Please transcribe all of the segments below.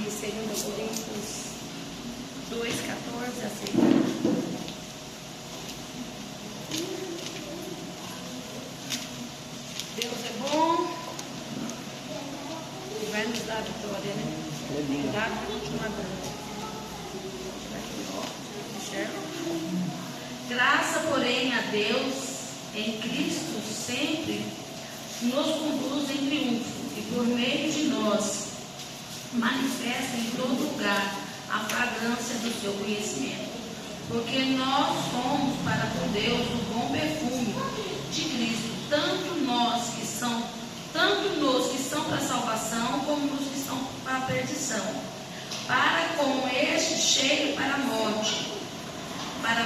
de 2 Coríntios 2,14 a 6. Deus é bom e vai nos dar a vitória, né? Cuidado para continuar dando. Graça, porém, a Deus em Cristo sempre nos conduz em triunfo e por meio de nós manifesta em todo lugar a fragrância do seu conhecimento, porque nós somos para com Deus o bom perfume de Cristo, tanto nos que são para a salvação como nos que são para a perdição, para com este cheiro para a morte, para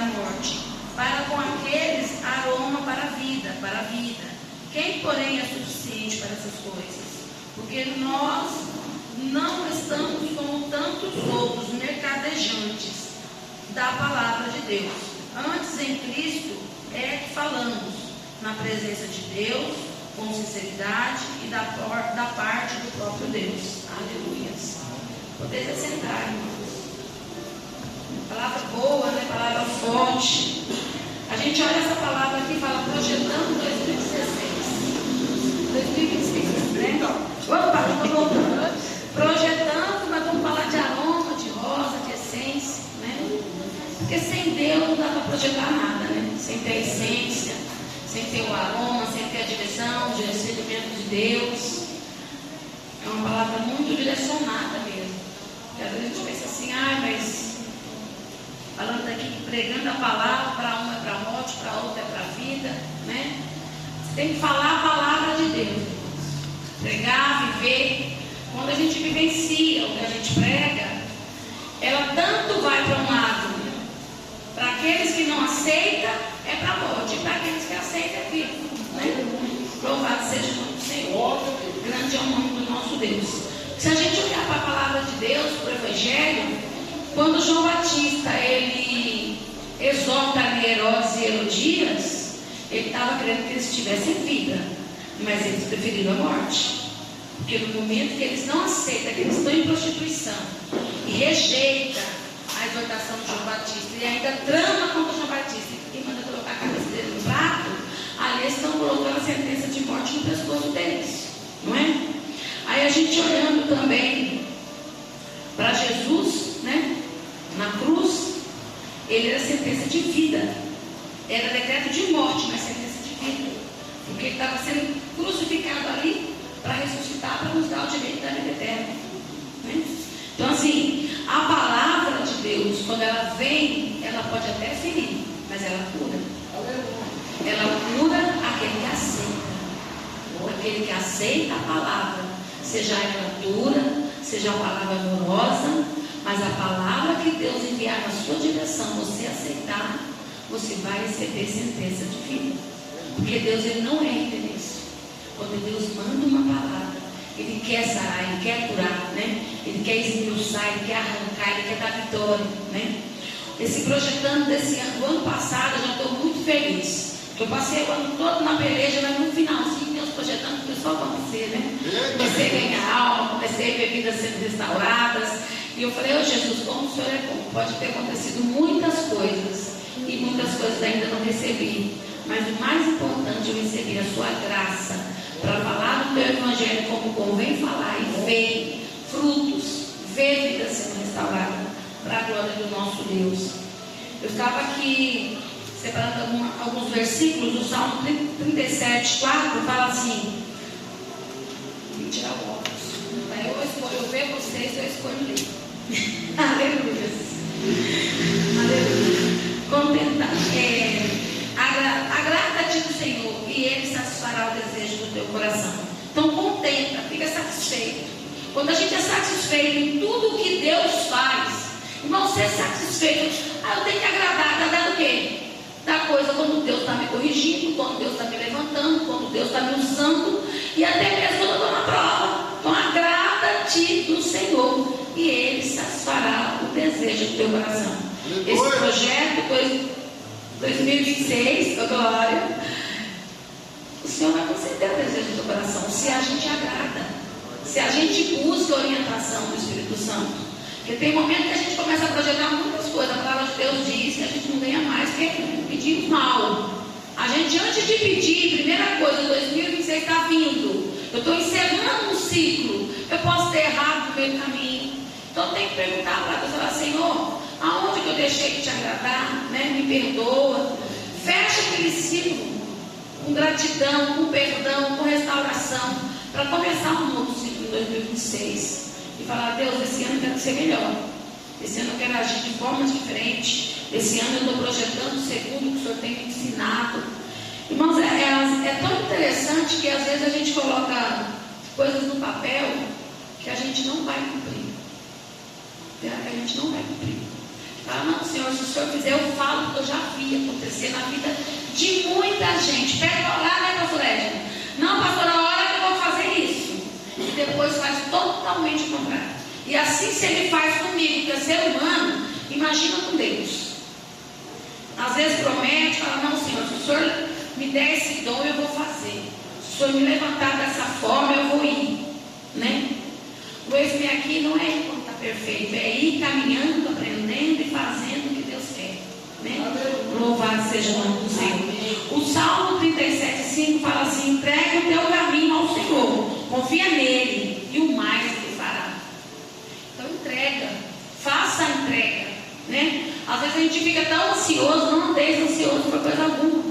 com aqueles aroma para a vida. Quem, porém, é suficiente para essas coisas? Porque nós não estamos como tantos outros mercadejantes da palavra de Deus. Antes, em Cristo é que falamos na presença de Deus, com sinceridade e da parte do próprio Deus. Aleluias. Podeis assentar, irmãos. Palavra boa, né? Palavra forte. A gente olha essa palavra aqui e fala projetando 2026, né? Opa, estou voltando. Projetando, mas vamos falar de aroma, de rosa, de essência, né? Porque sem Deus não dá para projetar nada, né? Sem ter a essência, sem ter o aroma, sem ter a direção, o direcionamento de Deus. É uma palavra muito direcionada mesmo. Porque às vezes a gente pensa assim, mas falando daqui, pregando a palavra, para um é para a morte, para outro é para a vida, né? Você tem que falar a palavra de Deus, pregar, viver. Quando a gente vivencia o que a gente prega, ela tanto vai para um lado, para aqueles que não aceitam, é para a morte, e para aqueles que aceitam, é vida, né? Louvado seja o nome do Senhor, grande é o nome do nosso Deus. Se a gente olhar para a palavra de Deus, para o Evangelho, quando João Batista ele exorta ali Herodes e Herodias, ele estava querendo que eles tivessem vida, mas eles preferiram a morte. Porque no momento que eles não aceitam, que eles estão em prostituição e rejeitam a exortação de João Batista e ainda trama contra João Batista e manda colocar a cabeça dele no prato, ali eles estão colocando a sentença de morte no pescoço deles, não é? Aí a gente olhando também para Jesus, né? Na cruz, ele era sentença de vida, era decreto de morte, mas sentença de vida, porque ele estava sendo crucificado ali para ressuscitar, para nos dar o direito da vida eterna, né? Então assim, a palavra de Deus, quando ela vem, ela pode até ferir, mas ela cura. Ela cura aquele que aceita, aquele que aceita a palavra, seja ela dura, seja a palavra amorosa, mas a palavra que Deus enviar na sua direção, você aceitar, você vai receber sentença de vida. Porque Deus ele não é interesse. Quando Deus manda uma palavra, Ele quer sarar, Ele quer curar, né? Ele quer esmiuçar, Ele quer arrancar, Ele quer dar vitória, né? Esse projetando desse ano, do ano passado, eu já estou muito feliz. Porque eu passei o ano todo na peleja, mas no finalzinho Deus projetando, o pessoal acontecer, né? Comecei a ganhar alma, comecei a ver vidas sendo restauradas. E eu falei, Jesus, como o Senhor é bom. Pode ter acontecido muitas coisas, e muitas coisas ainda não recebi. Mas o mais importante, eu recebi a sua graça para falar do teu evangelho como convém falar e ver frutos, ver vidas sendo restauradas para a glória do nosso Deus. Eu estava aqui separando alguns versículos do Salmo 37, 4, fala assim, vou tirar o óculos, daí eu ver vocês, eu escolho ler. Aleluia. Aleluia. Contentar. Agrada-te do Senhor e Ele satisfará o desejo do teu coração. Então contenta, fica satisfeito. Quando a gente é satisfeito em tudo o que Deus faz, irmão, ser satisfeito, eu tenho que agradar o quê? Da coisa quando Deus está me corrigindo, quando Deus está me levantando, quando Deus está me usando, e até mesmo quando eu estou na prova. Então agrada-te do Senhor e Ele satisfará o desejo do teu coração. Esse projeto 2026, glória, o Senhor vai conceder o desejo do teu coração, se a gente agrada. se a gente busca a orientação do Espírito Santo. Porque tem momento que a gente começa a projetar muitas coisas. A palavra de Deus diz que a gente não ganha mais porque pedimos mal. A gente, antes de pedir, primeira coisa, 2026 está vindo. Eu estou encerrando um ciclo. Eu posso ter errado no meio do caminho. Então tem que perguntar para Deus, falar, Senhor, aonde que eu deixei de te agradar? Né? Me perdoa. Fecha aquele ciclo com gratidão, com perdão, com restauração, para começar um novo ciclo em 2026. E falar, Deus, esse ano eu quero ser melhor. Esse ano eu quero agir de formas diferentes. Esse ano eu estou projetando segundo o que o Senhor tem me ensinado. Irmãos, é tão interessante que às vezes a gente coloca coisas no papel que a gente não vai cumprir. Que a gente não vai cumprir. Fala, não, Senhor, se o Senhor fizer, eu falo que eu já vi acontecer na vida de muita gente. Pede para orar, né, pastor Edna? Não, pastor, a hora que eu vou fazer isso. E depois faz totalmente o contrário. E assim se ele faz comigo, que é ser humano, imagina com Deus. Às vezes promete, fala, não, Senhor, se o Senhor me der esse dom, eu vou fazer. Se o Senhor me levantar dessa forma, eu vou ir. Né? O eis-me aqui não é ir quando está perfeito, é ir caminhando, aprendendo e fazendo o que Deus quer. Né? Louvado seja o nome do Senhor. O Salmo 37,5 fala assim: entrega o teu caminho ao Senhor, confia nele e o mais ele fará. Então entrega, faça a entrega. Né? Às vezes a gente fica tão ansioso, não andeis ansioso por coisa alguma.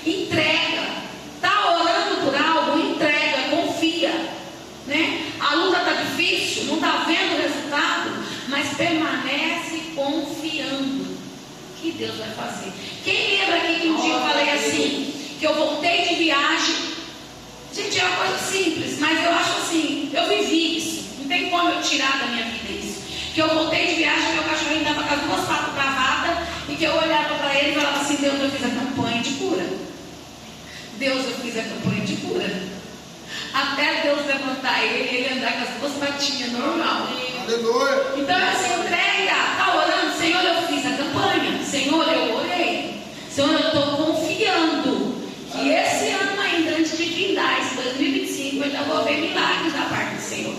Entrega. Está orando por algo? Entrega, confia. Né? A luta está difícil, não está vendo o resultado, mas permanece confiando que Deus vai fazer. Quem lembra aqui que um dia eu falei assim, que eu voltei de viagem? Gente, é uma coisa simples, mas eu acho assim, eu vivi isso, não tem como eu tirar da minha vida isso. Que eu voltei de viagem, meu cachorrinho estava com as duas patas travadas, e que eu olhava para ele e falava assim, Deus, eu fiz a campanha de cura. Deus, eu fiz a campanha de cura. Até Deus levantar ele e ele andar com as duas patinhas normal. Aleluia. Então é assim, entrega, está orando, Senhor, eu fiz a campanha, Senhor, eu orei, Senhor, eu estou confiando que esse ano ainda, antes de findar, esse 2025, eu ainda vou ver milagres da parte do Senhor.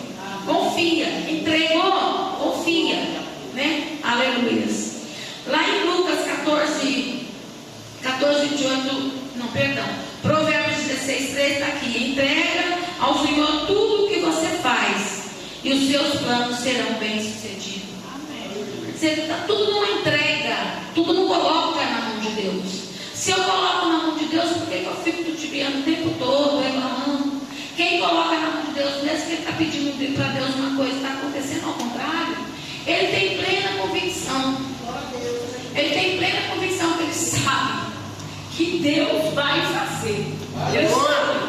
Confia, entregou, confia, né? Aleluia. Lá em Lucas 14, 28, não, perdão, Provérbios 16, 3 está aqui: entrega ao Senhor tudo o que você faz, e os seus planos serão bem-sucedidos. Amém. Tudo não entrega, tudo não coloca na mão de Deus. Se eu coloco na mão de Deus, por que eu fico tutibiando o tempo todo, reclamando? Quem coloca na mão de Deus, mesmo que ele está pedindo para Deus uma coisa, está acontecendo ao contrário, ele tem plena convicção. Ele tem plena convicção que ele sabe que Deus vai fazer. Ele sabe.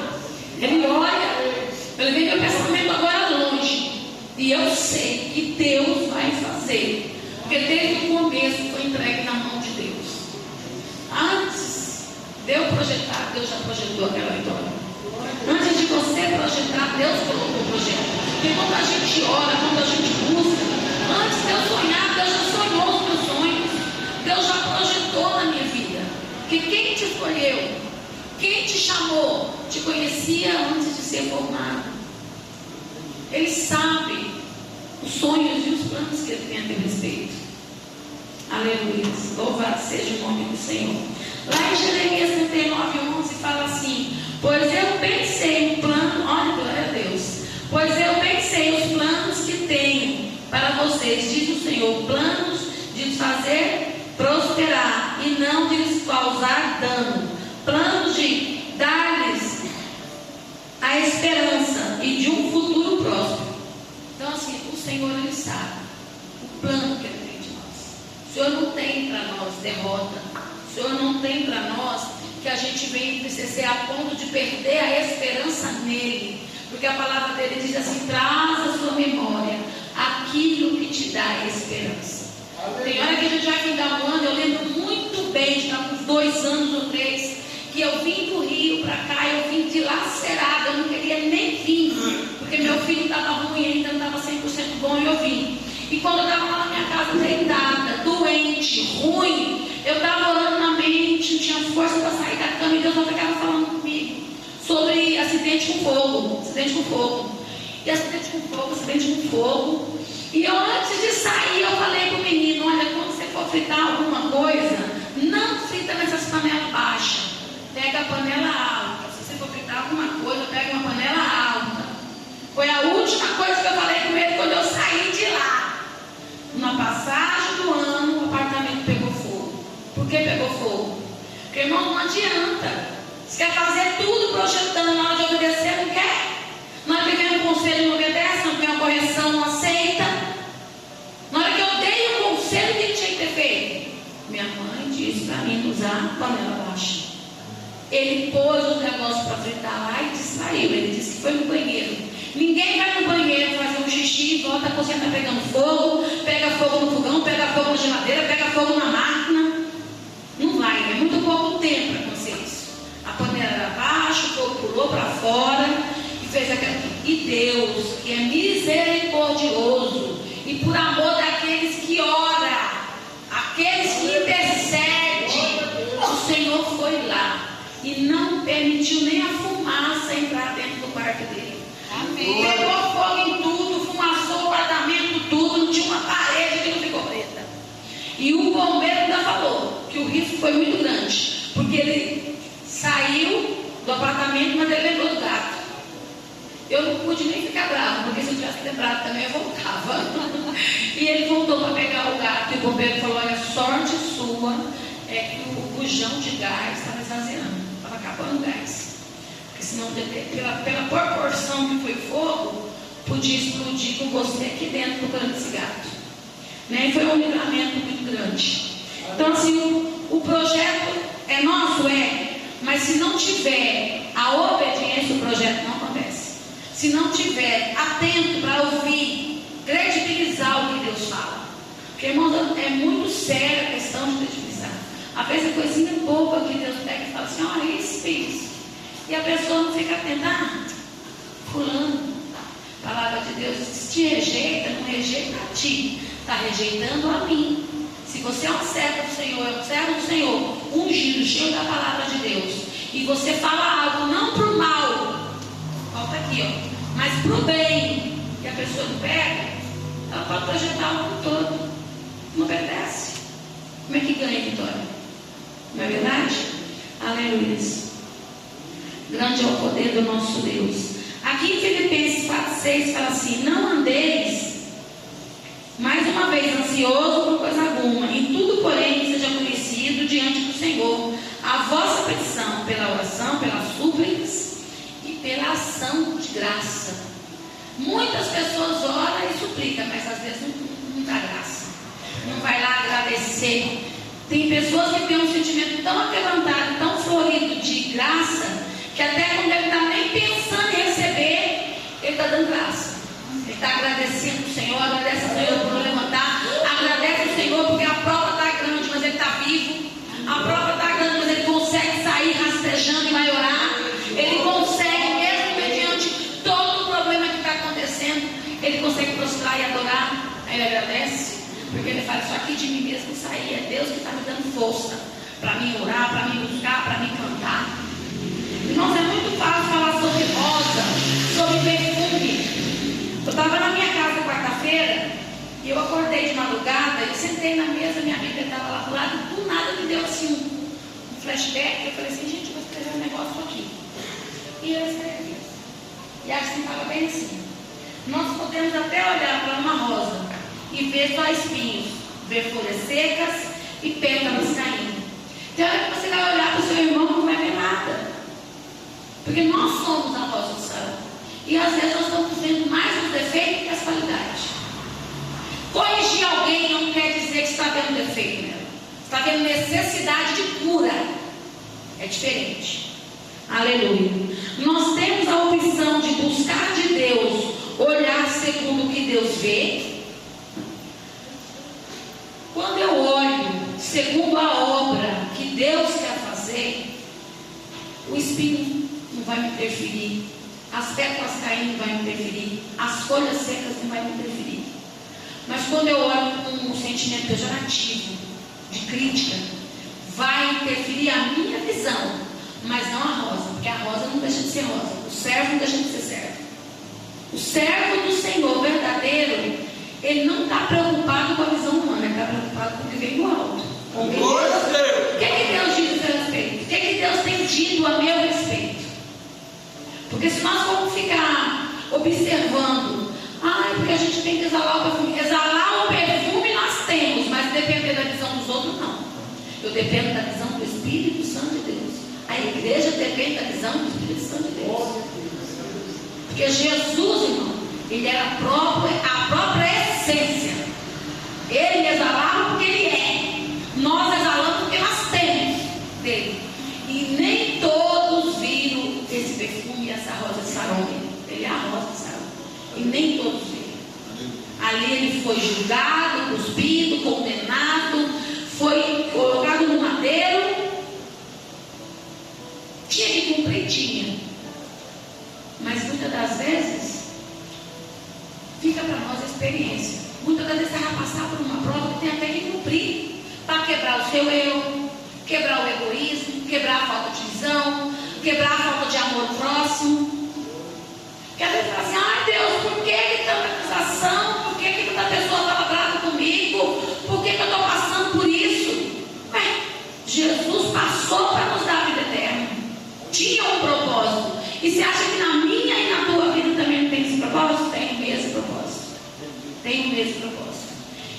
Ele olha. Eu levei meu pensamento agora longe. E eu sei que Deus vai fazer. Porque desde o começo foi entregue na mão de Deus. Antes de eu projetar, Deus já projetou aquela vitória. Antes de você projetar, Deus colocou o projeto. Porque quando a gente ora, quando a gente busca, antes de eu sonhar, Deus já sonhou os meus sonhos. Deus já projetou na minha vida. Porque quem te escolheu, quem te chamou, te conhecia antes de ser formado. Ele sabe os sonhos e os planos que ele tem a teu respeito. Aleluia. Louvado seja o nome do Senhor. Lá em Jeremias 39:11 fala assim: pois eu pensei um plano, olha, glória a Deus. Pois eu pensei os planos que tenho para vocês, diz o Senhor, planos de lhes fazer prosperar e não de lhes causar dano, planos de dar-lhes a esperança e de um futuro próspero. Então assim, o Senhor, ele sabe o plano que ele tem de nós. O Senhor não tem para nós derrota. O Senhor não tem para nós que a gente venha entristecer a ponto de perder a esperança nele. Porque a palavra dele diz assim: traz a sua memória aquilo que te dá esperança. Tem hora que a gente vai findar um ano, eu lembro muito bem, de uns 2 anos ou 3, que eu vim do Rio para cá, eu vim dilacerada, eu não queria nem vir, porque meu filho estava ruim, ainda não estava 100% bom, e eu vim. E quando eu estava lá na minha casa, deitada, doente, ruim, eu estava orando na mente, não tinha força para sair da cama, e Deus não ficava falando comigo sobre acidente com fogo. E acidente com fogo. E eu, antes de sair, eu falei pro menino: olha, quando você for fritar alguma coisa, não frita nessas panelas baixas. Pega a panela alta. Se você for fritar alguma coisa, pega uma panela alta. Foi a última coisa que eu falei com ele quando eu saí de lá. Na passagem do ano, o apartamento pegou fogo. Por que pegou fogo? Porque, irmão, não adianta. Você quer fazer tudo projetando, na hora de obedecer, não quer. Na hora que vem um conselho, não obedece. Na hora que vem uma correção, não aceita. Na hora que eu dei o conselho, o que tinha que ter feito? Minha mãe disse para mim usar a panela baixa. Ele pôs os negócios para fritar lá e saiu. Ele disse que foi no banheiro. Ninguém vai no banheiro fazer um xixi e volta, a cozinha está pegando fogo, pega fogo no fogão, pega fogo na geladeira, pega fogo na máquina. Não vai, é muito pouco tempo para acontecer isso. A panela era baixa, o fogo pulou para fora e fez aquilo. E Deus, que é misericordioso e por amor daqueles que oram, aqueles que intercedem, o Senhor foi lá e não permitiu nem a fumaça entrar dentro do quarto dele. Amém. Pegou fogo em tudo, fumaçou o apartamento, tudo, não tinha uma parede que não ficou preta. E o bombeiro ainda falou que o risco foi muito grande, porque ele saiu do apartamento, mas ele lembrou do gato. Eu não pude nem ficar bravo, porque se eu tivesse lembrado também eu voltava. E ele voltou para pegar o gato e o bombeiro falou: olha, sorte sua é que o bujão de gás estava esvaziando, estava acabando o gás. Porque senão, pela proporção que foi fogo, podia explodir com você aqui dentro do cano desse gato. Né? E foi um livramento muito grande. Então, assim, o projeto é nosso, mas se não tiver a obediência, o projeto não acontece. Se não tiver atento para ouvir, credibilizar o que Deus fala. Porque, irmãos, é muito séria a questão de credibilizar. Às vezes é coisinha boba que Deus pega e fala assim: olha, isso. E a pessoa não fica atenta. Fulano, a palavra de Deus diz: se te rejeita, não rejeita a ti, está rejeitando a mim. Se você é um servo do Senhor, é um servo do Senhor, ungido, cheio da palavra de Deus, e você fala algo não para o mal, falta aqui, mas para o bem, que a pessoa não pega, ela pode projetar o mundo todo, não obedece. Como é que ganha vitória? Não é verdade? Aleluia. Grande é o poder do nosso Deus. Aqui em Filipenses 4,6 fala assim: não andeis mais uma vez ansioso por coisa alguma, em tudo, porém, seja conhecido diante do Senhor a vossa petição, pela oração, pelas súplicas e pela ação de graça. Muitas pessoas oram e suplicam, mas às vezes não dá graça, não vai lá agradecer. Tem pessoas que têm um sentimento tão aquebrantado, tão florido de graça, que até quando ele está nem pensando em receber, ele está dando graça. Ele está agradecendo o Senhor, agradece o Senhor por levantar, agradece o Senhor porque a prova está grande, mas ele está vivo. A prova está grande, mas ele consegue sair rastejando e vai orar. Ele consegue, mesmo mediante todo o problema que está acontecendo, ele consegue prostrar e adorar. Aí ele agradece, porque ele fala: isso aqui de mim mesmo sair, é Deus que está me dando força para mim orar, para mim buscar, para mim cantar. Irmãos, é muito fácil falar sobre rosa, sobre perfume. Eu estava na minha casa quarta-feira e eu acordei de madrugada, eu sentei na mesa, minha Bíblia estava lá do lado, do nada me deu assim um flashback. Eu falei assim: gente, eu vou escrever um negócio aqui. E eu escrevi. E assim estava bem assim: nós podemos até olhar para uma rosa e ver só espinhos, ver folhas secas e pétalas caindo. Tem hora que você vai olhar para o seu irmão e não vai ver nada. Porque nós somos a rosa do céu. E às vezes nós estamos vendo mais os defeitos que as qualidades. Corrigir alguém não quer dizer que está vendo defeito nela. Está vendo necessidade de cura. É diferente. Aleluia. Nós temos a opção de buscar de Deus, olhar segundo o que Deus vê. Quando eu olho segundo a obra que Deus quer fazer, o espinho não vai me interferir, as pétalas caindo não vai me interferir, as folhas secas não vai me interferir. Mas quando eu olho com um sentimento pejorativo, de crítica, vai interferir a minha visão, mas não a rosa, porque a rosa não deixa de ser rosa, o servo não deixa de ser servo. O servo do Senhor verdadeiro, ele não está preocupado com a visão humana, ele está preocupado com o que vem do alto. O que Deus diz a seu respeito? O que Deus tem dito a meu respeito? Porque se nós formos ficar observando, porque a gente tem que exalar o perfume. Exalar o perfume nós temos, mas depender da visão dos outros, não. Eu dependo da visão do Espírito Santo de Deus. A igreja depende da visão do Espírito Santo de Deus. Porque Jesus, irmão, ele era a própria essência. Ele exalava porque ele é. Nós exalamos porque nós temos dele. E nem todos viram esse perfume e essa rosa de Saron. Ele é a rosa de Saron. E nem todos viram. Ali ele foi julgado, cuspido, condenado, foi colocado no madeiro. Tinha que cumprir, tinha. Mas muitas das vezes fica para nós a experiência. Muitas das vezes você vai passar por uma prova que tem até que cumprir para quebrar o seu eu, quebrar o egoísmo, quebrar a falta de visão, quebrar a falta de amor próximo. Porque às vezes fala assim, Deus, por que tanta acusação? Por que tanta pessoa estava brava comigo? Por que eu estou passando por isso? Jesus passou para nos dar a vida eterna. Tinha um propósito. E você acha que na minha e na tua vida também não tem esse propósito? Tem o mesmo propósito. Tem o mesmo propósito.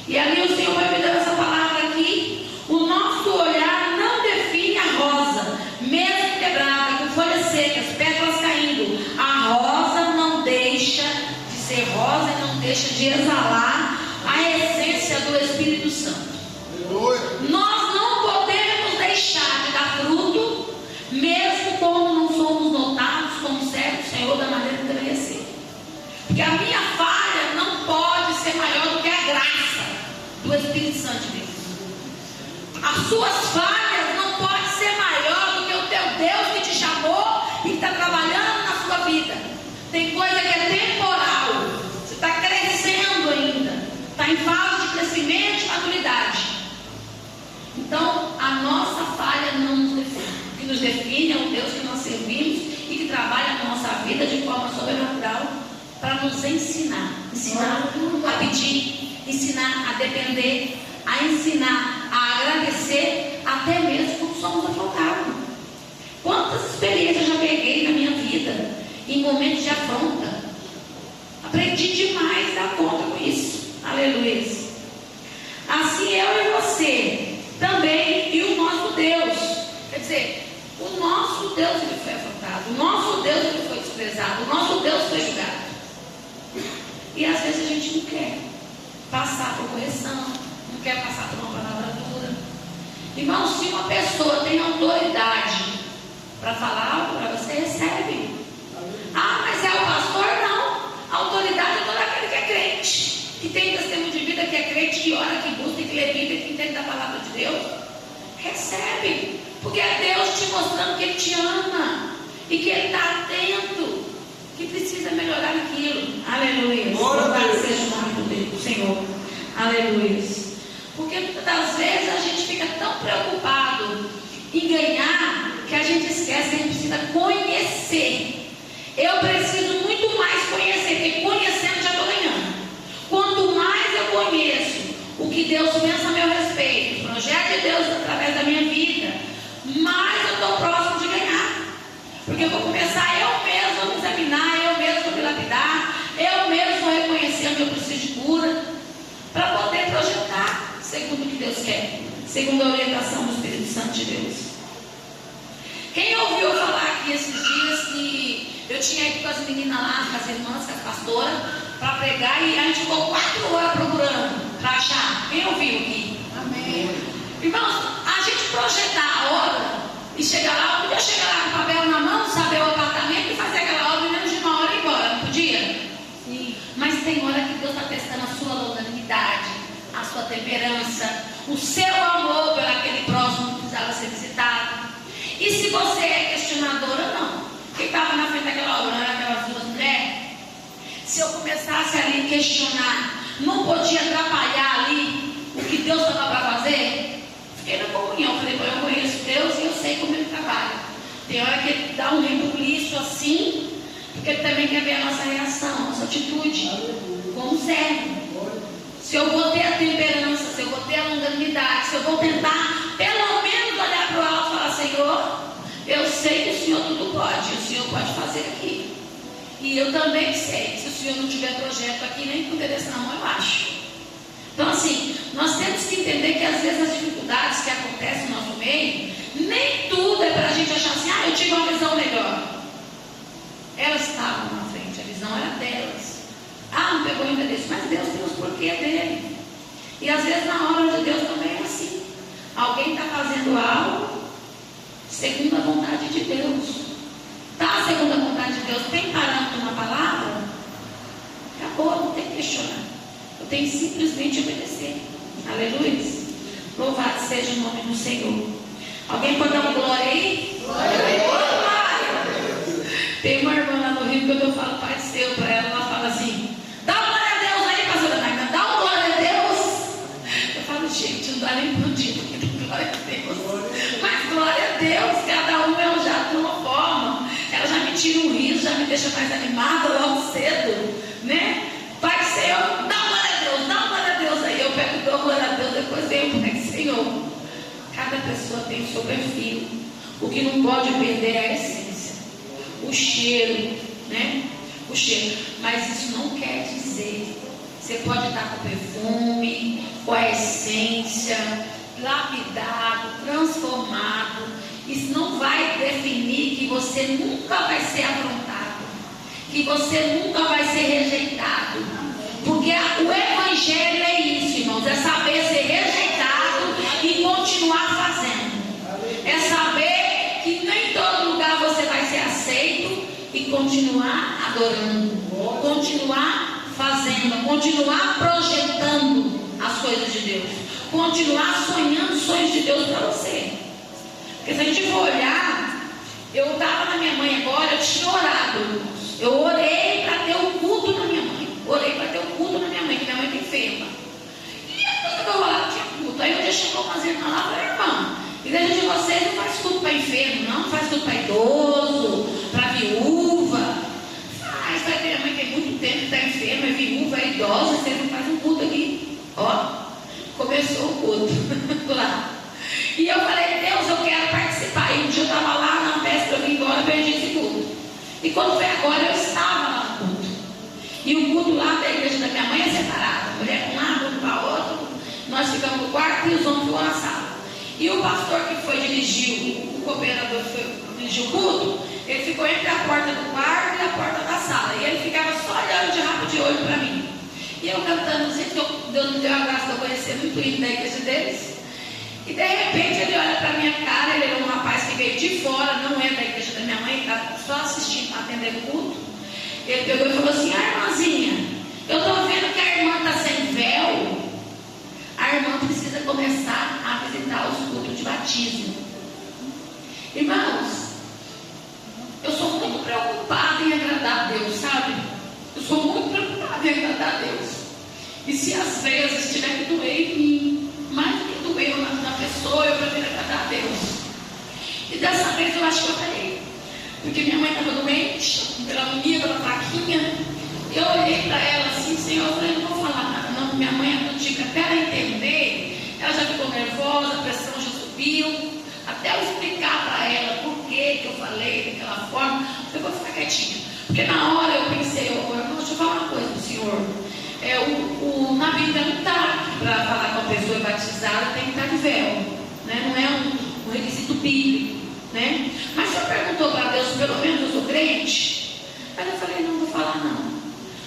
E ali o Senhor vai me dando essa palavra aqui. O nosso olhar não define a rosa, mesmo quebrada, com folhas secas, pétalas caindo. A rosa não deixa de ser rosa e não deixa de exalar a essência do Espírito Santo. Nós não podemos deixar de dar fruto, mesmo quando não somos notados como servos do Senhor da maneira que deveria ser. Porque a minha falha não pode ser maior do que a graça do Espírito Santo de Deus. As suas falhas não podem ser maior do que o teu Deus que te chamou e que está trabalhando na sua vida. Tem coisa que é temporal. Você está crescendo ainda. Está em fase de crescimento e de maturidade. Então, a nossa falha não nos define. O que nos define é o Deus que nós servimos e que trabalha na nossa vida de forma sobrenatural para nos ensinar. Ensinar a pedir, ensinar a depender, a ensinar a agradecer, até mesmo quando somos afrontados. Quantas experiências eu já peguei na minha vida em momentos de afronta. Aprendi demais a dar conta com isso. Aleluia. Assim eu e você também, e o nosso Deus. Quer dizer, o nosso Deus ele foi afrontado, o nosso Deus ele foi desprezado, o nosso Deus foi julgado. E às vezes a gente não quer passar por correção, não quer passar por uma palavra dura. Irmão, se uma pessoa tem autoridade para falar algo para você, recebe. Mas é o pastor? Não. A autoridade é todo aquele que é crente, que tem testemunho de vida, que é crente, que ora, que busca, que lê Bíblia, que entende da palavra de Deus. Recebe. Porque é Deus te mostrando que Ele te ama e que Ele está atento, que precisa melhorar aquilo. Aleluia. Louvado seja o nome do Senhor. Aleluia. Porque muitas das vezes a gente fica tão preocupado em ganhar que a gente esquece que a gente precisa conhecer. Eu preciso muito mais conhecer, porque conhecendo já estou ganhando. Quanto mais eu conheço o que Deus pensa a meu respeito, o projeto de Deus através da minha vida, mais eu estou próximo de ganhar. Porque eu vou começar eu mesmo a me examinar, eu mesmo a me lapidar, eu mesmo a reconhecer onde eu preciso de cura, para poder projetar segundo o que Deus quer, segundo a orientação do Espírito Santo de Deus. Quem ouviu falar aqui esses dias que eu tinha ido com as meninas lá, com as irmãs, com as pastoras, para pregar, e a gente ficou 4 horas procurando para achar? Quem ouviu aqui? Amém. Irmãos, a gente projetar a obra e chegar lá, eu podia chegar lá com o papel na mão, saber o apartamento e fazer aquela obra em menos de 1 hora e ir embora, não podia? Sim. Mas tem hora que Deus está testando a sua longanimidade, a sua temperança, o seu amor pelo aquele próximo que precisava ser visitado. E se você é questionadora, não. Quem estava na frente daquela obra, não era aquelas 2 mulheres? Se eu começasse ali a questionar, não podia atrapalhar ali o que Deus estava para fazer? Fiquei na comunhão, falei, eu conheço Deus e eu sei como Ele trabalha. Tem hora que Ele dá um rebuliço assim, Porque Ele também quer ver a nossa reação, a nossa atitude, como servo. Se eu vou ter a temperança, se eu vou ter a longanimidade, se eu vou tentar, pelo menos, olhar para o alto e falar: Senhor, eu sei que o Senhor tudo pode, o Senhor pode fazer aqui. E eu também sei, se o Senhor não tiver projeto aqui, nem com o endereço na mão, eu acho. Então, assim, nós temos que entender que às vezes as dificuldades que acontecem no nosso meio, nem tudo é para a gente achar assim: eu tive uma visão melhor. Elas estavam na frente, a visão era delas. Não pegou o endereço, mas Deus tem os porquês dele. E às vezes na hora de Deus também é assim. Alguém está fazendo algo segundo a vontade de Deus. Está segundo a vontade de Deus, tem parâmetro na palavra? Acabou, não tem que questionar. Eu tenho que simplesmente obedecer. Aleluia. Louvado seja o nome do Senhor. Alguém pode dar uma glória aí? Glória! Tem uma irmã lá no Rio que eu falo Pai Seu para ela, ela fala assim: dá uma glória a Deus aí, pastora Magna, dá uma glória a Deus. Eu falo: gente, não dá nem bom dia, porque tem glória a Deus. Mas glória a Deus, cada um é um jato de uma forma. Ela já me tira um riso, já me deixa mais animada logo cedo, né? Pai Senhor, dá uma glória a Deus, dá uma glória a Deus. Aí eu pego, dou glória a Deus, depois venho pro Pai Senhor. Cada pessoa tem o seu perfil. O que não pode perder é a essência, o cheiro, né? O cheiro. Mas isso não quer dizer, você pode estar com perfume, com a essência, lapidado, transformado. Isso não vai definir que você nunca vai ser afrontado, que você nunca vai ser rejeitado. Porque o Evangelho é isso, irmãos, é saber ser rejeitado e continuar fazendo. É saber que nem em todo lugar você vai ser aceito e continuar adorando, continuar fazendo, continuar projetando as coisas de Deus, continuar sonhando os sonhos de Deus para você. Porque se a gente for olhar, eu estava na minha mãe agora, eu tinha orado, irmãos. Eu orei para ter um culto na minha mãe. Orei para ter um culto na minha mãe, que minha mãe está enferma. E quando eu orava, tinha culto. Aí um dia chegou uma irmã lá e falou: irmã, igreja de vocês não faz culto para enfermo, não faz culto para idoso, para viúva. Isso vai ter minha mãe que tem muito tempo que está enferma, é viúva, é idosa, vocês não fazem um culto aqui. Ó, começou o culto lá. E eu falei: Deus, eu quero participar. E um dia eu estava lá na véspera, eu vim embora, perdi esse culto. E quando foi agora, eu estava lá no culto. E o culto lá da igreja da minha mãe é separado. A mulher para um lado, outro para outro. Nós ficamos no quarto e os homens ficam na sala. E o pastor que foi dirigir, o cooperador que foi dirigir o culto, ele ficou entre a porta do quarto e a porta da sala. E ele ficava só olhando de rabo de olho para mim. E eu cantando, assim, que Deus me deu a graça de eu conhecer muito hino da igreja deles. E de repente ele olha para a minha cara, ele era um rapaz que veio de fora, não é da igreja da minha mãe, está só assistindo, atendendo o culto. Ele pegou e falou assim: irmãzinha, eu estou vendo que a irmã está sem véu. A irmã precisa começar a visitar os cultos de batismo. Irmãos, eu sou muito preocupada em agradar a Deus, sabe? Eu sou muito preocupada em agradar a Deus. E se às vezes tiver que doer em mim, mais do que doer na pessoa, eu prefiro agradar a Deus. E dessa vez eu acho que eu falei. Porque minha mãe estava doente, pela anemia, pela fraquinha. Eu olhei para ela assim: Senhor, eu falei: não vou falar nada não. Minha mãe é antiga, até ela entender, ela já ficou nervosa, a pressão já subiu. Até eu explicar para ela por que eu falei daquela forma, eu vou ficar quietinha. Porque na hora eu pensei: irmão, deixa eu falar uma coisa pro senhor. Na Bíblia não está para falar com a pessoa batizada, tem que estar de véu, né? Não é um requisito bíblico, né? Mas o senhor perguntou para Deus, pelo menos eu sou crente? Aí eu falei: não vou falar não.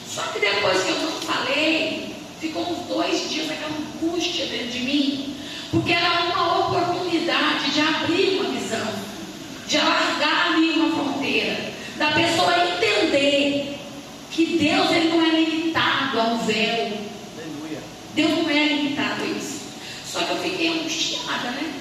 Só que depois que eu não falei, ficou uns 2 dias aquela angústia dentro de mim, porque era uma oportunidade de abrir uma visão, de alargar ali uma fronteira, da pessoa entender que Deus, ele não é limitado a um véu. Deus não é limitado a isso. Só que eu fiquei angustiada, né?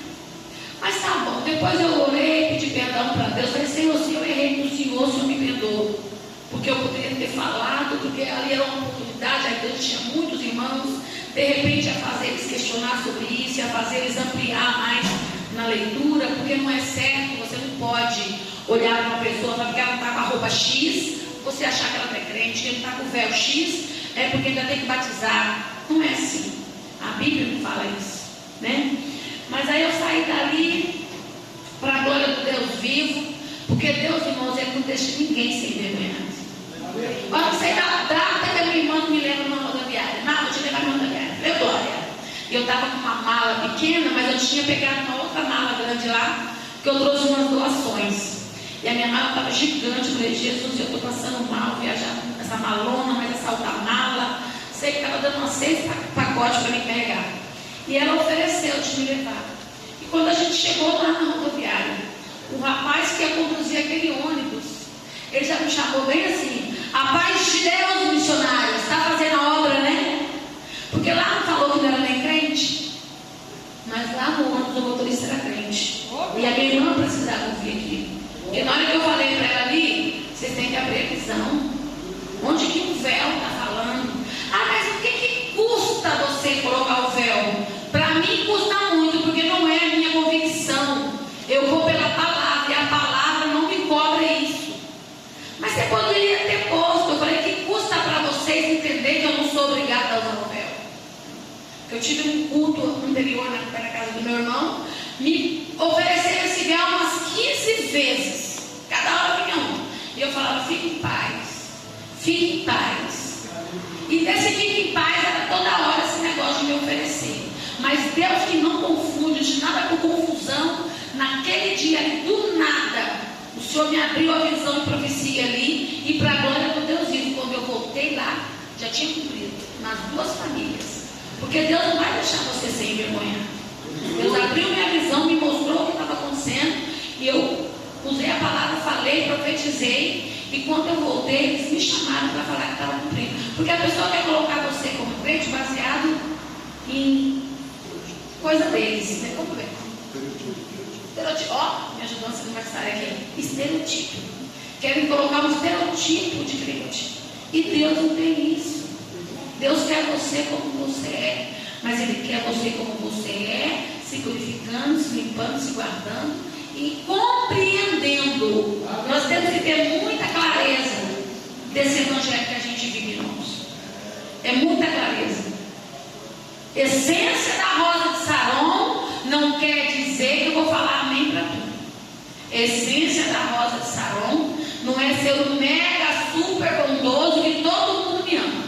Mas tá bom, depois eu orei, pedi perdão para Deus, falei: Senhor, se eu errei no Senhor, o Senhor me perdoa. Porque eu poderia ter falado, porque ali era uma oportunidade, a igreja tinha muitos irmãos, de repente ia fazer eles questionar sobre isso, ia fazer eles ampliar mais na leitura, porque não é certo, você não pode olhar para uma pessoa, porque ela está com a roupa X, você achar que ela não é crente, que ele está com o véu X, é porque ainda tem que batizar. Não é assim. A Bíblia não fala isso, né? Mas aí eu saí dali para a glória do Deus vivo, porque Deus, irmãos, Ele não deixa ninguém sem vergonha. Olha, você dá até que a minha irmã me leva numa rodoviária. Não, vou te levar numa rodoviária. Eu falei, glória. Eu estava com uma mala pequena, mas eu tinha pegado uma outra mala grande lá, que eu trouxe umas doações. E a minha mala estava gigante. Eu falei, Jesus, eu estou passando mal, viajar com essa malona, mas essa outra mala. Sei que estava dando umas 6 pacotes para me carregar. E ela ofereceu de me levar. E quando a gente chegou lá na rodoviária, o rapaz que ia conduzir aquele ônibus, ele já me chamou bem assim: a paz de Deus, missionário, está fazendo a obra, né? Porque lá não falou que não era nem crente, mas lá no ônibus o motorista era crente. E a minha irmã precisava ouvir aquilo. Porque na hora que eu falei para ela ali, vocês têm que abrir a visão. Onde que o véu está falando? Ah, mas o que custa você colocar o véu? Para mim custa muito, porque não é a minha convicção. Eu vou pela palavra, e a palavra não me cobra isso. Mas você poderia ter posto. Eu falei, que custa para vocês entender que eu não sou obrigada a usar o véu? Eu tive um culto anterior na casa do meu irmão, me ofereceram esse véu umas 15 vezes. Cada hora vinha um. E eu falava, fique em paz. Fique em paz. E desse fique em paz era toda hora esse negócio de me oferecer. Mas Deus que não confunde, de nada com confusão, naquele dia, do nada, o Senhor me abriu a visão de profecia ali, e para a glória do Deus vivo, quando eu voltei lá, já tinha cumprido, nas 2 famílias. Porque Deus não vai deixar você sem vergonha. Deus abriu minha visão, me mostrou o que estava acontecendo, e eu usei a palavra, falei, profetizei, e quando eu voltei, eles me chamaram para falar que estava cumprindo. Porque a pessoa quer colocar você como crente baseado em coisa deles, né? Como é? Estereotipo. Ó, me ajudou a ser aniversário aqui. Estereotipo. Querem colocar um estereotipo de crente. E Deus não tem isso. Deus quer você como você é. Mas Ele quer você como você é, se glorificando, se limpando, se guardando e compreendendo. Nós temos que ter muita clareza desse evangelho que a gente vive, irmãos. É muita clareza. Essência da rosa de Saron não quer dizer que eu vou falar amém para tudo. Essência da rosa de Saron não é ser um mega super bondoso que todo mundo me ama.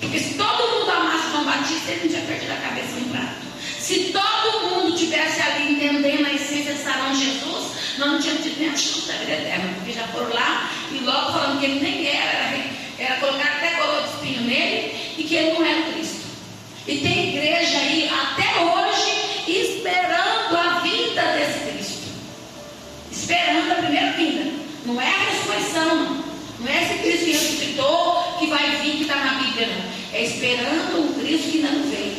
Porque se todo mundo amasse João Batista, ele não tinha perdido a cabeça no prato. Se todo mundo tivesse ali entendendo a essência de Saron Jesus, nós não tínhamos tido nem a chance da vida eterna. Porque já foram lá e logo falando que ele nem era colocar até coroa de espinho nele e que ele não era o Cristo. E tem igreja aí até hoje esperando a vinda desse Cristo. Esperando a primeira vinda. Não é a ressurreição, não é esse Cristo que ressuscitou, que vai vir, que está na Bíblia, não. É esperando um Cristo que ainda não veio.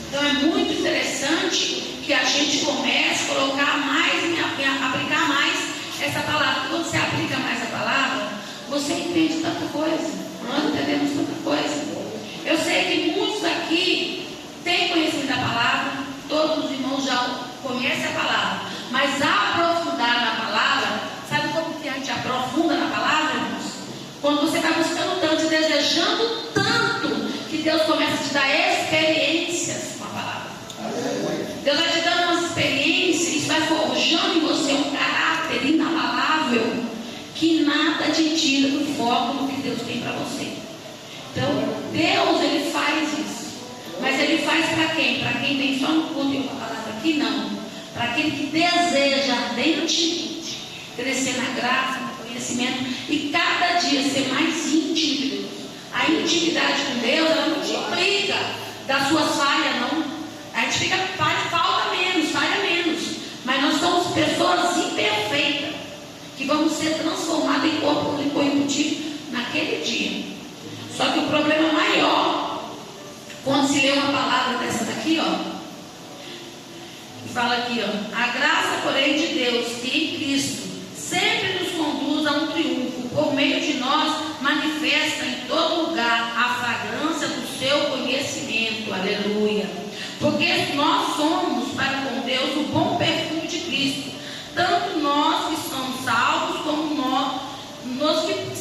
Então é muito interessante que a gente comece a colocar mais, aplicar mais essa palavra. Porque quando você aplica mais a palavra, você entende tanta coisa. Nós entendemos tanta coisa. Eu sei que muitos aqui têm conhecimento da palavra, todos os irmãos já conhecem a palavra, mas aprofundar na palavra, sabe como que a gente aprofunda na palavra, irmãos? Quando você vai buscando tanto, desejando tanto, que Deus começa a te dar experiências com a palavra. Deus vai te dando umas experiências, isso vai forjando em você um caráter inabalável, que nada te tira do foco do que Deus tem para você. Então, Deus, Ele faz isso. Mas Ele faz para quem? Para quem vem só no culto e uma palavra aqui? Não. Para aquele que deseja ardentemente crescer na graça, no conhecimento e cada dia ser mais íntimo de Deus. A intimidade com Deus, ela não te implica das suas falhas, não. A gente fica, falta menos, falha menos. Mas nós somos pessoas imperfeitas, que vamos ser transformadas em corpo limpo naquele dia. Só que o problema maior, quando se lê uma palavra dessa daqui, ó, fala aqui, ó, a graça, porém, de Deus que em Cristo sempre nos conduz a um triunfo, por meio de nós, manifesta em todo lugar a fragrância do seu conhecimento, aleluia. Porque nós somos para com Deus o bom perfume de Cristo, tanto nós que somos salvos, como nós que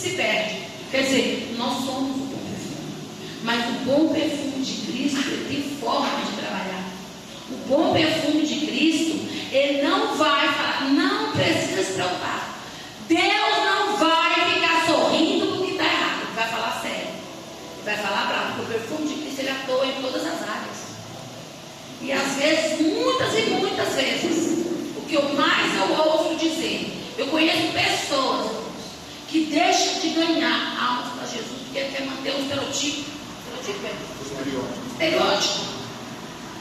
não precisa se preocupar. Deus não vai ficar sorrindo porque está errado. Ele vai falar sério. Ele vai falar bravo. Porque o perfume de Cristo ele atua em todas as áreas. E às vezes, muitas e muitas vezes, o que eu mais ouço dizer, eu conheço pessoas que deixam de ganhar almas para Jesus porque quer manter um estereótipo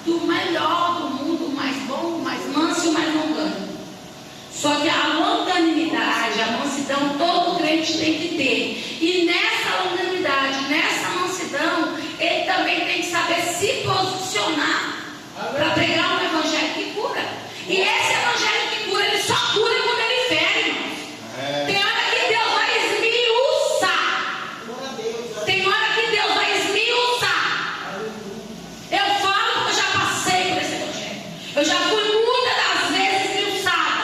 do melhor do mundo, o mais bom, o mais manso e o mais longânimo. Só que a longanimidade, a mansidão, todo crente tem que ter. E nessa longanimidade, nessa mansidão, ele também tem que saber se posicionar para pregar um evangelho que cura. E esse evangelho que cura, ele só cura quando ele fere, irmãos. Tem hora que Deus vai esmiuçar. Tem hora que Deus vai esmiuçar. Eu falo porque eu já passei por esse evangelho. Eu já fui muitas das vezes esmiuçada.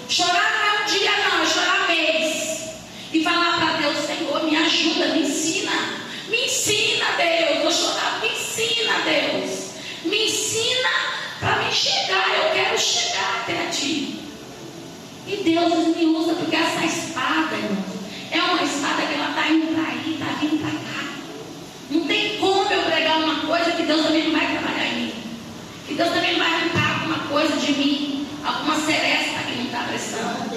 Chorar não é um dia não, é chorar mês. E falar para Deus, Senhor, me ajuda, me ensina. Me ensina, Deus. Eu chorar, me ensina, Deus. Me ensina para me chegar. Eu quero chegar até a Ti. E Deus me usa porque essa espada, irmão, é uma espada que ela está indo para aí, está vindo para cá. Não tem como eu pregar uma coisa que Deus também não vai trabalhar em mim. Que Deus também não vai arrancar alguma coisa de mim, alguma seresta que não está prestando.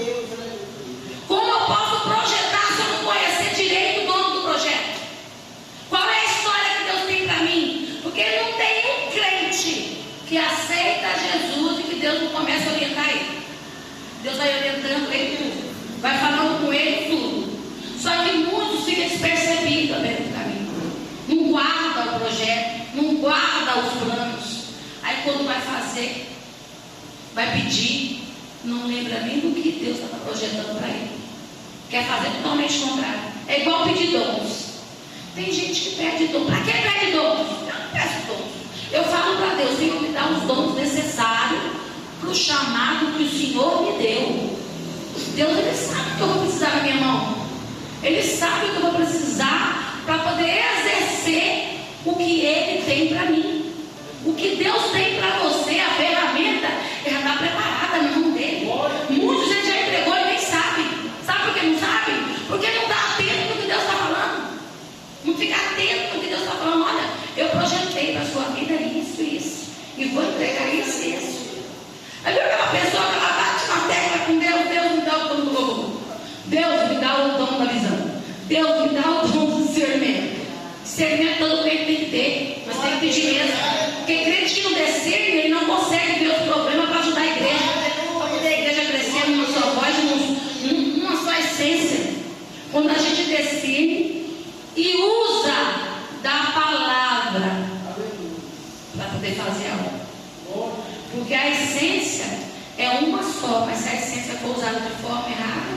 Como eu posso projetar se eu não conhecer direito o dono do projeto? Qual é a história que Deus tem para mim? Porque não tem um crente que aceita Jesus e que Deus não começa a orientar ele. Deus vai orientando ele tudo, vai falando com ele tudo. Só que muitos ficam despercebidos ao mesmo caminho. Não guarda o projeto, não guarda os planos. Aí quando vai fazer, vai pedir, não lembra nem do que Deus estava projetando para ele. Quer fazer totalmente contrário. É igual pedir dons. Tem gente que pede dons. Para que pede dons? Eu não peço dons. Eu falo para Deus, Senhor, me dá os dons necessários para o chamado que o Senhor me deu. Deus, Ele sabe o que eu vou precisar na minha mão. Ele sabe o que eu vou precisar para poder exercer o que Ele tem para mim. O que Deus tem para você, a ferramenta, já está preparada na mão dele. Muitos ele já entregou e nem sabe. Sabe por que não sabe? Porque não está atento no que Deus está falando. Não fica atento no que Deus está falando. Olha, eu projetei para a sua vida isso e isso. E vou entregar isso e isso. Aí viu aquela pessoa que ela bate na tecla com Deus, Deus me dá o dom do louvor. Deus me dá o dom da visão. Deus me dá o dom do discernimento. Discernimento todo crente tem que ter, mas tem que pedir mesmo. Porque crente que não discerne, ele não consegue ver os problemas para ajudar a igreja. Para poder a igreja crescer numa só voz, numa só essência. Quando a gente discerne e usa da palavra para poder fazer algo. Porque a essência é uma só, mas se a essência for usada de forma errada,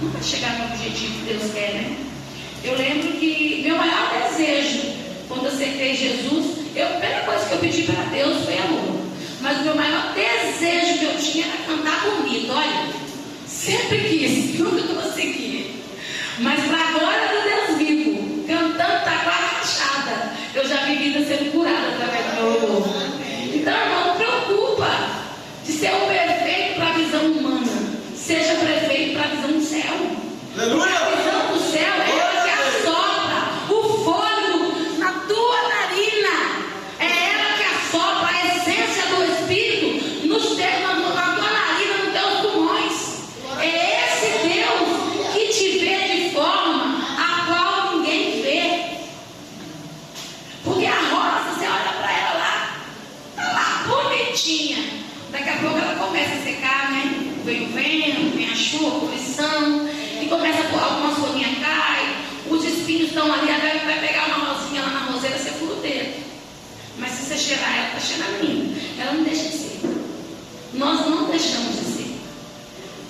não vai chegar no objetivo que Deus quer, né? Eu lembro que meu maior desejo, quando eu aceitei Jesus, a primeira coisa que eu pedi para Deus foi amor. Mas o meu maior desejo que eu tinha era cantar bonito. Olha, sempre quis, nunca consegui. Mas para a glória do Deus vivo, cantando taquara rachada, eu já vi vida sendo curada através do meu louvor. Então, irmão, não preocupa de ser o perfeito para a visão humana. Seja perfeito para a visão do céu. Aleluia! A visão do céu é ela que assopra o fôlego na tua narina. É ela que assopra a essência do Espírito na tua narina, nos teus pulmões. É esse Deus que te vê de forma a qual ninguém vê. Porque a rosa, você olha para ela lá, está lá bonitinha. Daqui a pouco ela começa a secar, né? Vem o vento, vem a chuva, a poluição, e começa a algumas folhinhas caem, os espinhos estão ali, vai pegar uma rosinha lá na roseira, você fura o dedo. Mas se você cheirar ela, está cheirando linda. Ela não deixa de ser. Nós não deixamos de ser.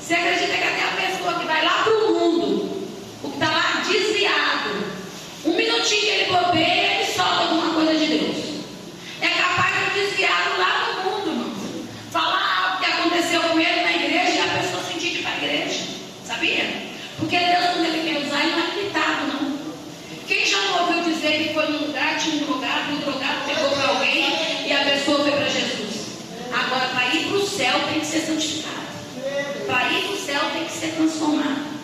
Você acredita que até a pessoa que vai lá para o mundo, o que está lá desviado, um minutinho que ele bobeia, ele solta alguma coisa de Deus. É capaz de desviado lá no mundo, irmão. Falar o que aconteceu com ele na igreja e a pessoa sentir que ir para a igreja. Sabia? Porque Deus, quando Ele quer usar, Ele não é limitado, não. Quem já não ouviu dizer que foi num lugar, tinha um drogado, e o drogado pegou para alguém e a pessoa foi para Jesus? Agora, para ir para o céu, tem que ser santificado. tem que ser transformado.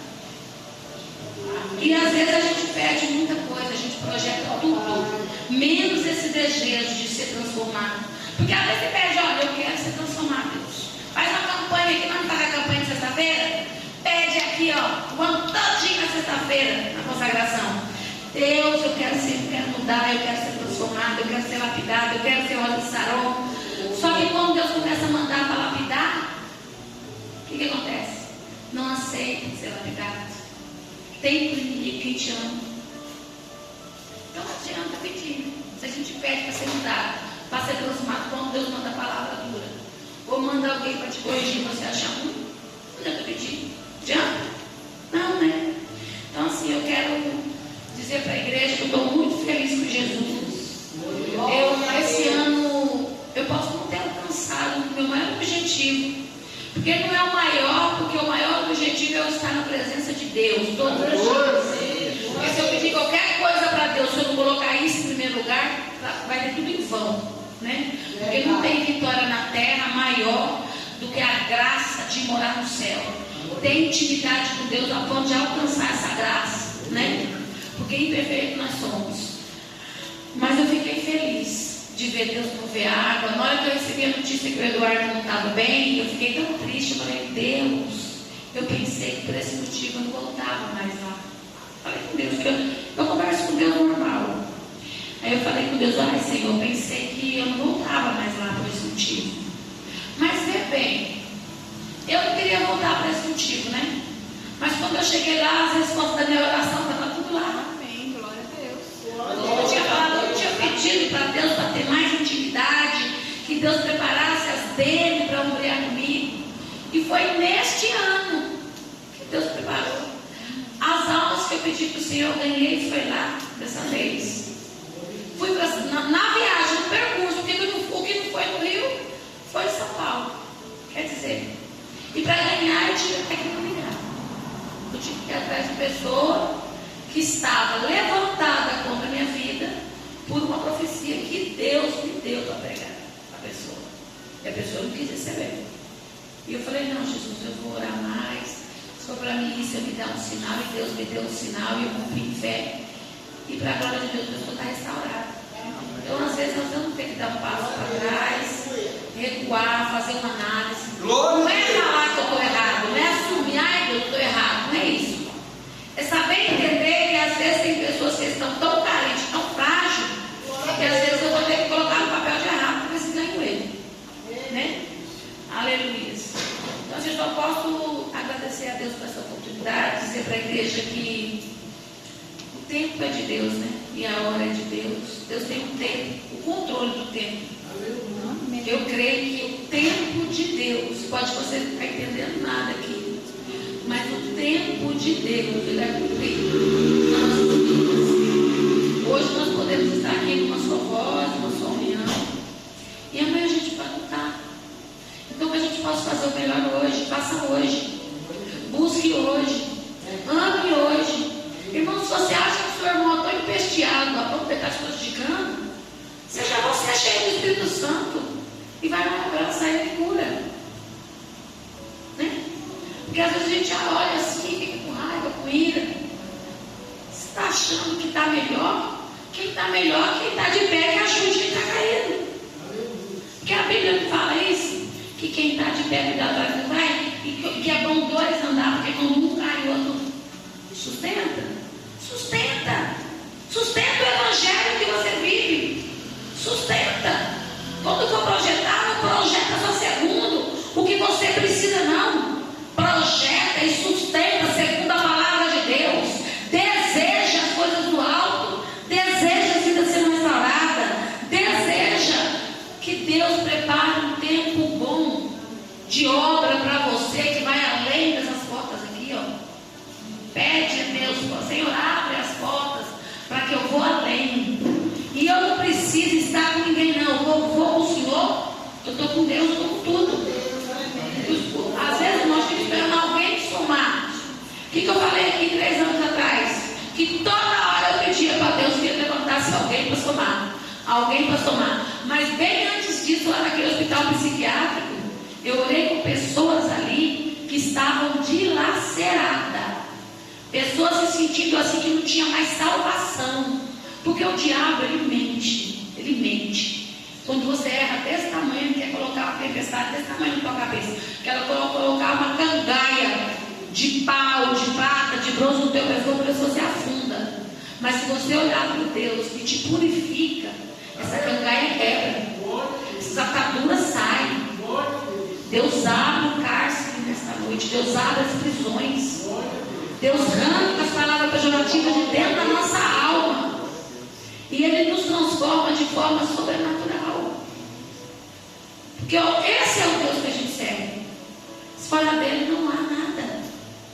E às vezes a gente pede muita coisa, a gente projeta tudo, menos esse desejo de ser transformado. Porque às vezes você pede, olha, eu quero ser transformado, Deus. Faz uma campanha aqui, vamos fazer a campanha de sexta-feira? Pede aqui, ó, o ano todinho na sexta-feira, na consagração. Deus, eu quero mudar, eu quero ser transformado, eu quero ser lapidado, eu quero ser Rosa de Saron. Só que quando Deus começa a mandar para lapidar, o que acontece? Não aceita ser lapidado. Tem um inimigo que te ama. Então não adianta pedir. Se a gente pede para ser mudado, para ser transformado, quando Deus manda a palavra dura, ou manda alguém para te corrigir, você acha ruim, não adianta pedir. Adianta? Não, né? Então assim, eu quero dizer para a igreja que eu estou muito feliz com Jesus. Esse ano, eu posso não ter alcançado o meu maior objetivo. Porque não é o maior, porque o maior objetivo é eu estar na presença de Deus todos os dias. Porque se eu pedir qualquer coisa para Deus, se eu não colocar isso em primeiro lugar, vai ter tudo em vão, né? Porque não tem vitória na terra maior do que a graça de morar no céu. Tem intimidade com Deus a ponto de alcançar essa graça, né? Porque imperfeito nós somos. Mas eu fiquei feliz de ver Deus mover água. Na hora que eu recebi a notícia que o Eduardo não estava bem, eu fiquei tão triste. Eu falei, Deus, eu pensei que por esse motivo eu não voltava mais lá. Falei com Deus, que eu converso com Deus normal. Aí eu falei com Deus, ai Senhor, eu pensei que eu não voltava mais lá por esse motivo. Mas vê bem, eu não queria voltar por esse motivo, né? Mas quando eu cheguei lá, as respostas da minha oração estavam tudo lá. Amém, glória a Deus. Eu tinha falado, eu tinha pedido para Deus para ter mais intimidade, que Deus preparasse as dele para ombrear comigo. E foi neste ano que Deus preparou. As almas que eu pedi para o Senhor, eu ganhei, foi lá, dessa vez. Fui na viagem, no percurso, o que não foi no Rio, foi em São Paulo. Quer dizer, e para ganhar eu tive até que brigar. Eu tive que ir atrás de pessoa que estava levantada contra a minha vida por uma profecia que Deus me deu para pregar a pessoa. E a pessoa não quis receber. E eu falei, não, Jesus, eu vou orar mais. Se for para mim, se eu me der um sinal, e Deus me deu um sinal, e eu cumpri em fé. E para a glória de Deus, a pessoa está restaurada. Então, às vezes, nós vamos ter que dar um passo para trás, recuar, fazer uma análise. Não é falar que eu estou errado, não é assumir, ai, eu estou errado, não é isso. É saber entender que às vezes tem pessoas que estão tão carentes, tão frágeis, que às vezes eu vou ter que colocar no papel de errado para ver se ganho ele. Né? Aleluia. Então, eu só posso agradecer a Deus por essa oportunidade, dizer para a igreja que o tempo é de Deus, né? E a hora é de Deus. Deus tem um tempo, o controle do tempo. Eu creio que o tempo de Deus, pode você não estar entendendo nada aqui, mas o tempo de Deus, ele é cumprido nas nossas vidas. Hoje nós podemos estar aqui com uma só voz, uma só união, e amanhã a gente pode lutar. Então que a gente possa fazer o melhor hoje, faça hoje, busque hoje, ame hoje. Irmão, se você acha que o seu irmão está empesteado, a ponto de estar te prejudicando, seja você cheio do Espírito Santo e vai lá abraçar ele e cura. Né? Porque às vezes a gente já olha assim, fica com raiva, com ira. Você está achando que está melhor? Quem está melhor é quem está de pé, que ajude quem está caído. Porque a Bíblia não fala isso, que quem está de pé cuida atrás não vai, e que é bom dois andar, porque quando um cai, o outro sustenta. Sustenta o evangelho que você vive. Sustenta. Quando for projetar, não projeta só segundo o que você precisa, não. Projeta e sustenta segundo a palavra de Deus. Deseja as coisas do alto. Deseja a vida sendo restaurada. Deseja que Deus prepare um tempo bom de obra para você, que vai além dessas portas aqui, ó. Pede a Deus, Senhor, abre as portas para que eu vou além. E eu não preciso estar com ninguém, não. Eu vou com o Senhor, eu estou com Deus, eu estou com tudo. Às vezes nós estamos esperando alguém somar. O que eu falei aqui 3 anos atrás? Que toda hora eu pedia para Deus que ele levantasse alguém para somar. Alguém para somar. Mas bem antes disso, lá naquele hospital psiquiátrico, eu orei com pessoas ali que estavam dilacerando. pessoa se sentindo assim que não tinha mais salvação. Porque o diabo, ele mente. Ele mente. Quando você erra desse tamanho, quer colocar uma tempestade desse tamanho na tua cabeça, quer colocar uma cangaia de pau, de prata, de bronze no teu pescoço, para você afunda. Mas se você olhar para Deus que te purifica, essa cangaia quebra, essas ataduras saem. Deus abre o cárcere nesta noite, Deus abre as prisões, Deus arranca as palavras pejorativas de dentro da nossa alma, e Ele nos transforma de forma sobrenatural. Porque esse é o Deus que a gente serve. Fora dele não há nada.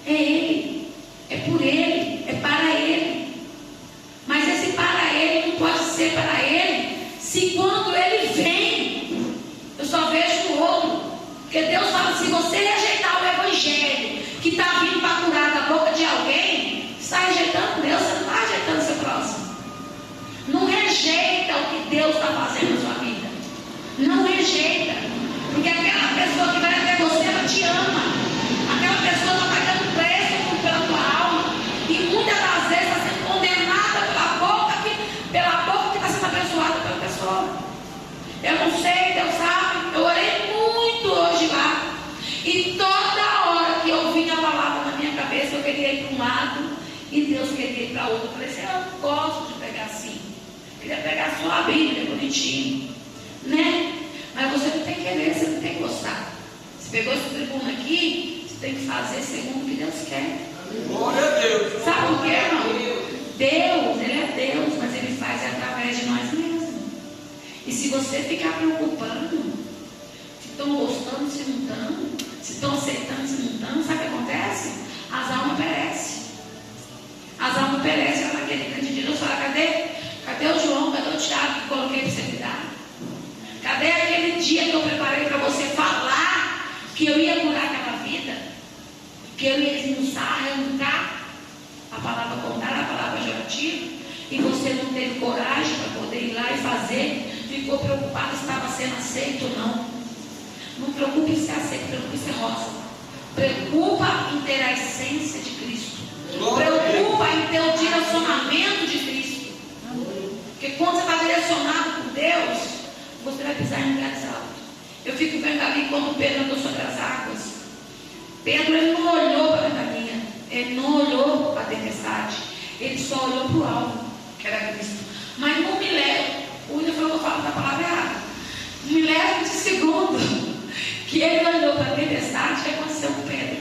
É Ele, é por Ele, é para Ele. Mas esse para Ele não pode ser para Ele se quando Ele vem eu só vejo o outro. Porque Deus fala, se você rejeitar o Evangelho que está vindo para curar da boca de alguém, você está rejeitando Deus, você não está rejeitando o seu próximo. Não rejeita o que Deus está fazendo na sua vida. Não rejeita. Porque aquela pessoa que vai até você, ela te ama. Aquela pessoa está pagando preço pela tua alma. E muitas das vezes está sendo condenada pela boca que está sendo abençoada pela pessoa. Eu não sei, Deus sabe. Eu orei muito hoje lá. E toda hora que eu vinha a palavra na minha cabeça, eu queria ir para um lado e Deus queria ir para outro. Eu falei assim, eu não gosto de pegar assim. Eu queria pegar só a Bíblia, bonitinho. Né? Mas você não tem que querer, você não tem que gostar. Você pegou esse tribuno aqui, você tem que fazer segundo o que Deus quer. Glória a Deus. Sabe por quê, irmão? Deus, Ele é Deus, mas Ele faz através de nós mesmos. E se você ficar preocupando, se estão gostando, se não estão, se estão aceitando, se não estão, sabe o que acontece? As almas perecem. As almas perecem. Ela naquele grande dia, Deus fala, cadê o João, cadê o Tiago que coloquei para você cuidar? Cadê aquele dia que eu preparei para você falar que eu ia curar aquela vida? Que eu ia esmiuçar, arrancar a palavra contrária, a palavra pejorativa, e você não teve coragem para poder ir lá e fazer, ficou preocupado se estava sendo aceito ou não. Não preocupe em ser aceito, preocupe em ser rosa. Preocupa em ter a essência de Cristo. Preocupa em ter o direcionamento de Cristo. Porque quando você está direcionado por Deus, você vai pisar em lugares altos. Eu fico vendo ali quando Pedro andou sobre as águas. Pedro, ele não olhou para a ventania, ele não olhou para a tempestade, ele só olhou para o alvo, que era Cristo. Mas no milésimo, o William falou, eu falo da palavra errada, no milésimo de segundo que ele olhou para a tempestade, o que aconteceu com Pedro?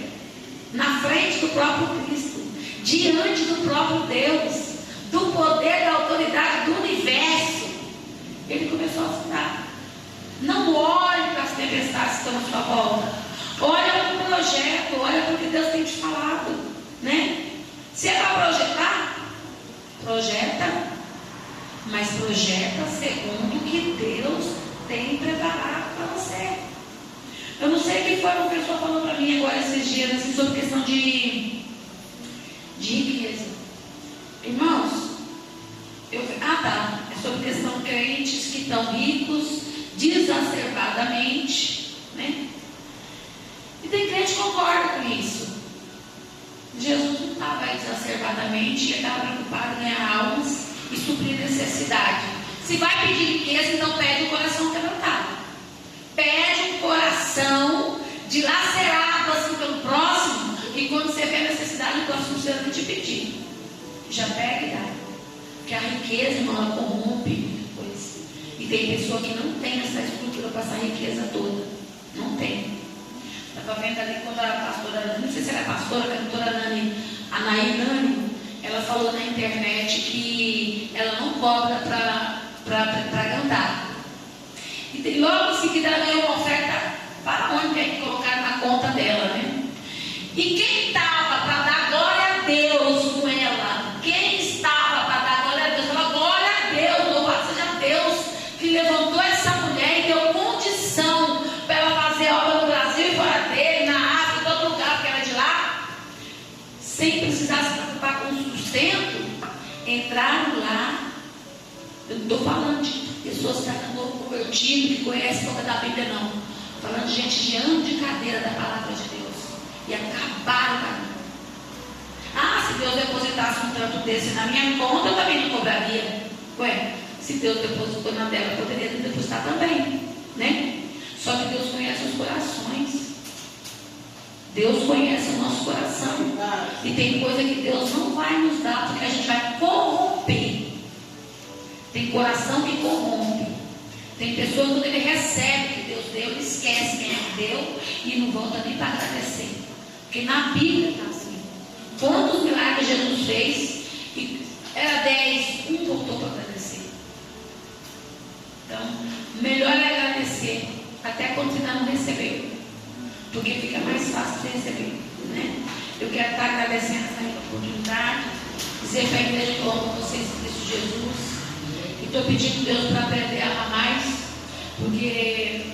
Na frente do próprio Cristo, diante do próprio Deus, do poder, da autoridade do universo, ele começou a afundar. Não olhe para as tempestades que estão à sua volta. Olha para o projeto, olha para o que Deus tem te falado, né? Se é para projetar, projeta, mas projeta segundo o que Deus tem preparado para você. Eu não sei quem foi uma pessoa falou para mim agora esses dias assim, sobre questão de riqueza. Irmãos, é sobre questão de crentes que estão ricos desacerbadamente, né? E tem crente que concorda com isso. Jesus não estava aí desacerbadamente, ele estava preocupado em ganhar almas e suprir necessidade. Se vai pedir riqueza, então pede o coração quebrantado. Pede um coração dilacerado assim pelo próximo, e quando você vê a necessidade, o próximo você não te pedir. Já pega e dá. Porque a riqueza, irmão, ela corrompe. E tem pessoa que não tem essa estrutura para essa riqueza toda. Não tem. Estava vendo ali quando a pastora, não sei se era a pastora, a cantora Anaí Nani, ela falou na internet que ela não cobra para cantar. E logo em seguida ela ganhou uma oferta para onde tem que colocar na conta dela, né? E quem estava para dar glória a Deus com ela? Quem estava para dar glória a Deus? Ela, glória a Deus, louvado seja Deus, que levantou essa mulher e deu condição para ela fazer obra no Brasil e fora dele, na África, em todo lugar, porque ela é de lá, sem precisar se preocupar com o sustento. Entraram lá. Eu não estou falando de pessoas que estão novo convertido, que conhecem pouco da Bíblia, não. Falando de gente de ano de cadeira da palavra de Deus. E acabaram com a vida. Se Deus depositou depositasse um tanto desse na minha conta, eu também não cobraria. Ué, se Deus depositou na dela, eu poderia depositar também, né? Só que Deus conhece os corações. Deus conhece o nosso coração. E tem coisa que Deus não vai nos dar, porque a gente vai corromper. Tem coração que corrompe. Tem pessoas que quando ele recebe o que Deus deu, ele esquece quem é que deu e não volta nem para agradecer. Porque na Bíblia está assim. Quantos milagres Jesus fez? E era 10, um voltou para agradecer. Então, melhor é agradecer até quando você não recebeu. Porque fica mais fácil de receber, né? Eu quero estar agradecendo essa oportunidade, dizer para a igreja que eu amo vocês em Cristo Jesus, e estou pedindo a Deus para aprender a amar mais, porque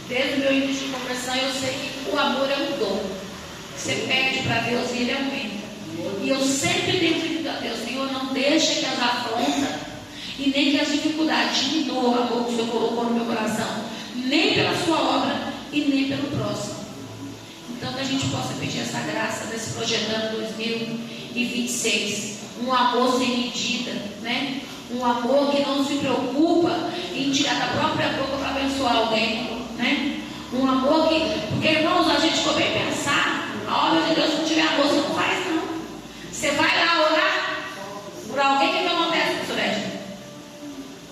desde o meu início de conversão eu sei que o amor é um dom. Você pede para Deus e Ele aumenta. E eu sempre tenho pedido a Deus, Senhor, não deixa que as afrontas e nem que as dificuldades diminuam o amor que o Senhor colocou no meu coração, nem pela sua obra e nem pelo próximo. Então que a gente possa pedir essa graça desse projetando 2026, um amor sem medida, né? Um amor que não se preocupa em tirar da própria boca para abençoar alguém, né? Um amor que, porque irmãos, a gente for bem pensar, a obra de Deus, se não tiver amor, você não faz não. Você vai lá orar por alguém, que não acontece, Surete?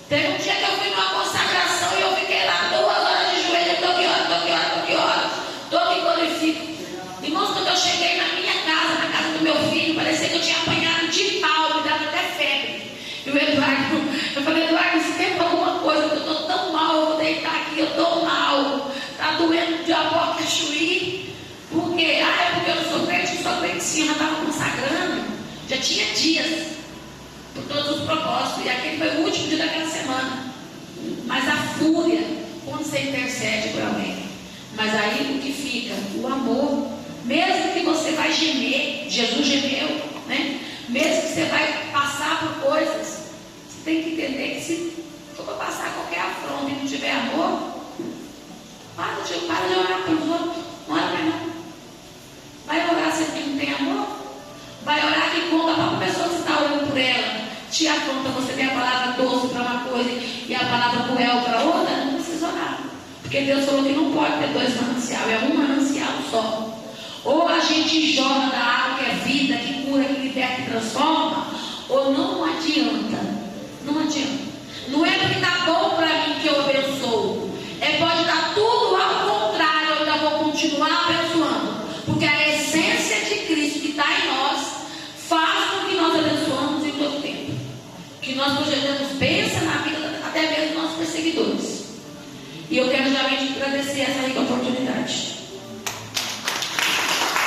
Teve um dia que eu fui numa consagração e eu fiquei lá 2 horas de joelho, estou que glorifico. Irmãos, quando eu cheguei na minha casa, na casa do meu filho, parecia que eu tinha apanhado de pau, me dava até febre. E o Eduardo, eu falei, Eduardo, se tem alguma coisa, que eu estou tão mal, eu vou deitar aqui, eu estou mal, está doendo de abó cachuí. Por quê? É porque eu não sou crente sim, eu estava consagrando, já tinha dias, por todos os propósitos, e aquele foi o último dia daquela semana. Mas a fúria, quando você intercede por alguém, mas aí o que fica? O amor. Mesmo que você vai gemer, Jesus gemeu, né? Mesmo que você vai passar por coisas, você tem que entender que se for para passar qualquer afronta e não tiver amor, para de orar pelos outros. Não ora mais não. Vai orar se não tem amor? Vai orar que quando a própria pessoa que está orando por ela te afronta, você tem a palavra doce para uma coisa e a palavra cruel para outra, não precisa orar. Porque Deus falou que não pode ter 2 mananciais, é um manancial só. Ou a gente jorra da água que é vida, que cura, que liberta, que transforma, ou não adianta. Não adianta. Não é porque está bom para mim que eu abençoo. Pode dar tudo ao contrário, eu ainda vou continuar abençoando. Porque a essência de Cristo que está em nós faz com que nós abençoamos em todo tempo. Que nós projetamos bênção na vida até mesmo dos nossos perseguidores. E eu quero realmente agradecer essa rica oportunidade.